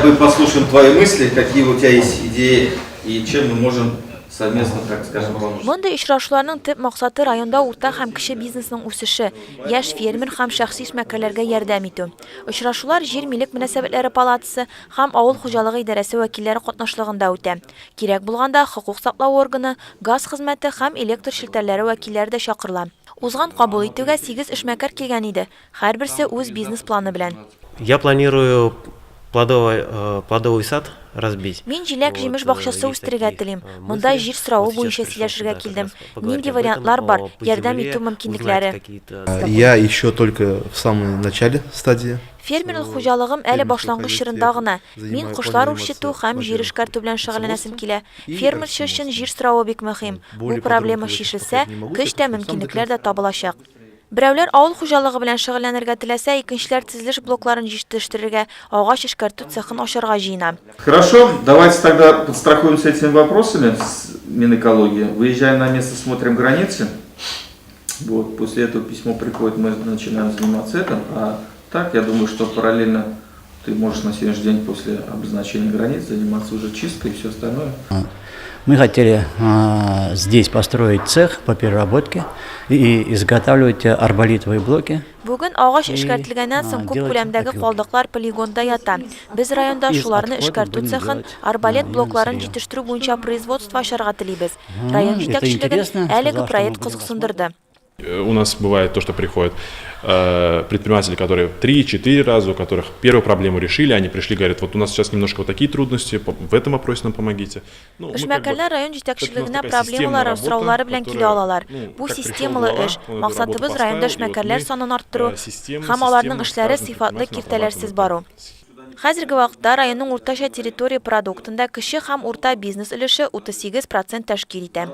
мы послушаем твои мысли, какие у тебя есть идеи и чем мы можем совместно, так скажем, помочь. Монда ишрашларның төп максаты районда урта һәм кече бизнесның үсеше, яшь фермер һәм шәхси эшмәкәрләргә ярдәм итү. Очрашулар җир милек мөнәсәбәтләре палатасы һәм авыл хуҗалыгы идарәсе вәкилләре катнашлыгында үтә. Кирәк булганда хокук саклау органы, газ хезмәте һәм электр челтәрләре вәкилләре дә чакырыла. Узган кабул итүгә 8 эшмәкәр килгән иде. Һәрберсе үз бизнес планы белән. Я планирую плодовый сад разбить. Мин җиләк җимеш бакчасы үстерергә телим. Монда җир соравы буенча сөйләшергә килдем. Нинди вариантлар бар, ярдәм итү мөмкинлекләре. Я еще только в самом начале стадии. Фермерлык хуҗалыгым әле башлангыч чорында гына. Мин кошлар үрчетү һәм җир эшкәртү белән шөгыльләнәсем килә. Фермерчы өчен җир соравы бик мөһим. Бу проблема чишелсә, көч тә мөмкинлекләр дә табылачак. Берәүләр авыл хуҗалыгы белән шөгыльләнергә теләсә, икенчеләр төзелеш блокларын җитештерергә, агач эшкәртү цехын ачарга җыена. Хорошо, давайте тогда подстрахуемся этими вопросами с Минэкологии. Выезжаем на место, смотрим границы. Вот, после этого письмо приходит, мы начинаем заниматься этим. А так, я думаю, что параллельно ты можешь на сегодняшний день после обозначения границ заниматься уже чисткой и все остальное. Мы хотели здесь построить цех по переработке и изготавливать арболитовые блоки. Бүген агач эшкәртелгәннән соң күп күләмдәге калдыклар полигонда ята. Без районда шуларны эшкәртү цехын, арбалет блокларын җитештерү буенча производство ачарга телибез. Район җитәкчелеген әлеге проект кызыксындырды. У нас бывает то, что приходят предприниматели, которые 3-4 раза, у которых первую проблему решили, они пришли, говорят, вот у нас сейчас немножко вот такие трудности, в этом вопросе нам помогите. Эшмәкәрләр район җитәкчелегенә проблемалар, сораулары белән килә алалар. Бу системалы эш. Максатыбыз районда эшмәкәрләр санын арттыру һәм аларның эшләре сыйфатлы киртәләрсез бару. Хәзерге вакытта районның уртача территория продуктында кече һәм урта бизнес өлеше 38% тәшкил итә.